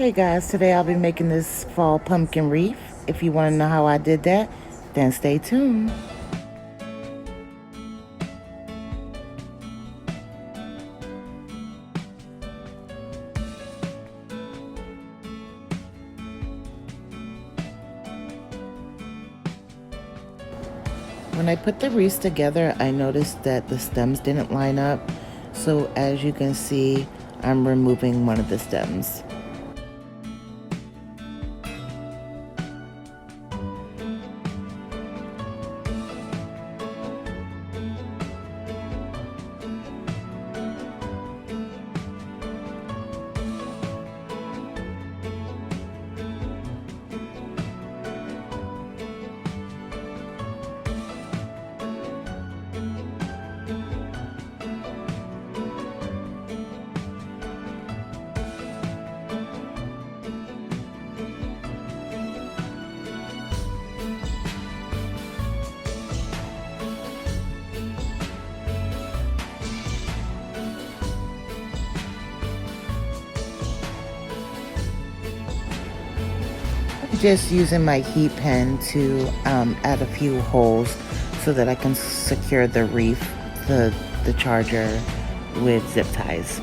Hey guys, today I'll be making this fall pumpkin wreath. If you want to know how I did that, then stay tuned. When I put the wreaths together, I noticed that the stems didn't line up. So as you can see, I'm removing one of the stems. Just using my heat pen to add a few holes so that I can secure the wreath, the charger, with zip ties.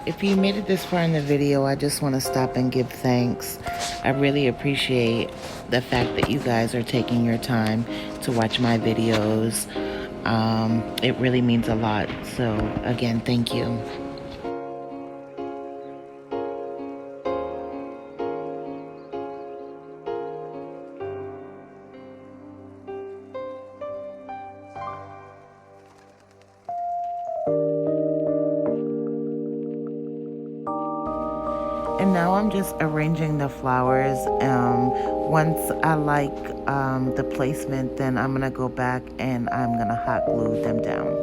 If you made it this far in the video, I just want to stop and give thanks. I really appreciate the fact that you guys are taking your time to watch my videos. It really means a lot. So again, thank you. And now I'm just arranging the flowers. Once I like the placement, then I'm gonna go back and I'm gonna hot glue them down.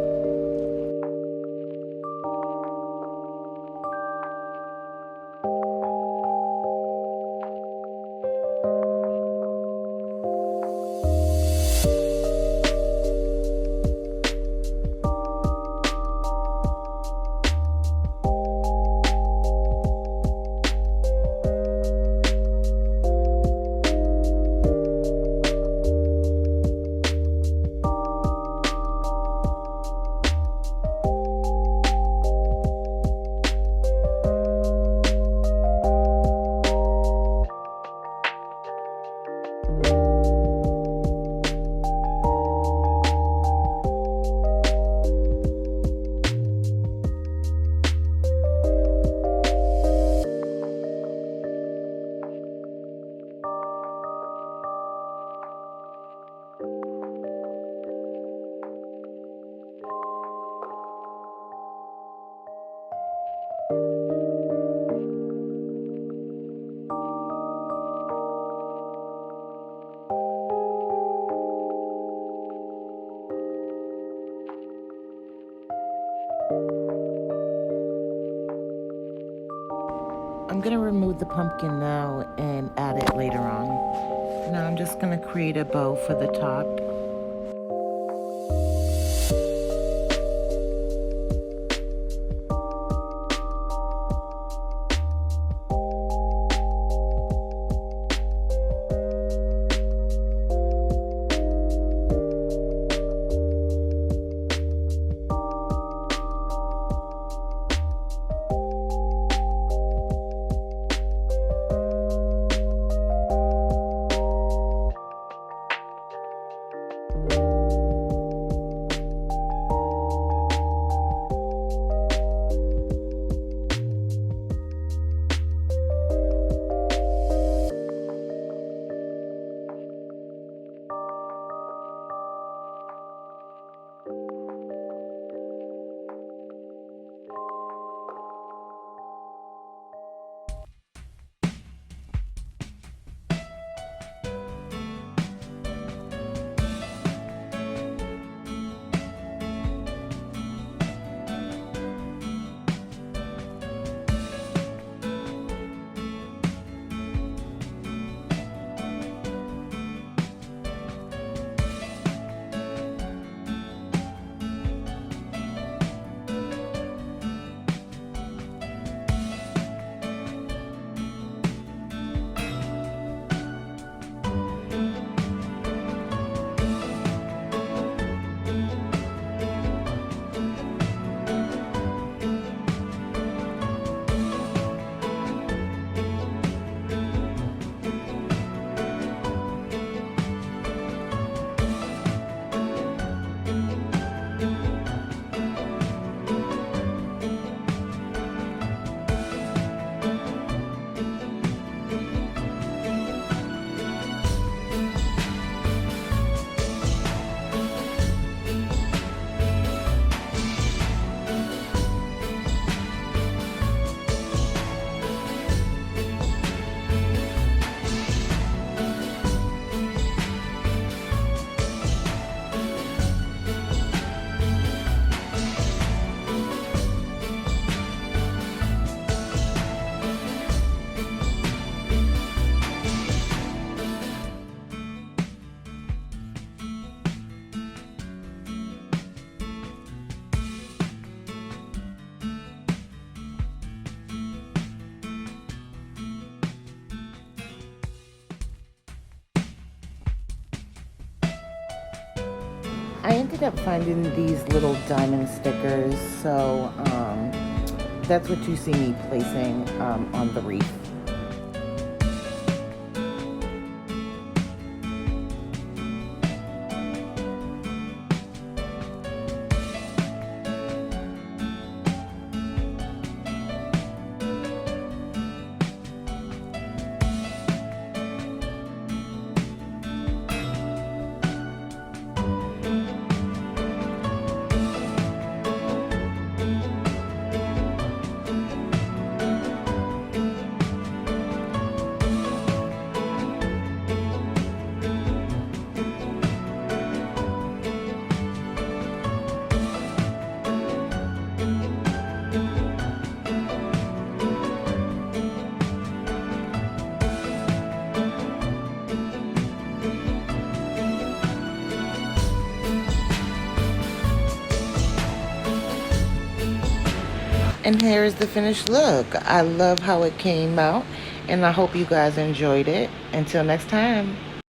I'm going to remove the pumpkin now and add it later on. Now I'm just going to create a bow for the top. I ended up finding these little diamond stickers, so that's what you see me placing on the wreath. And here is the finished look. I love how it came out, and I hope you guys enjoyed it. Until next time.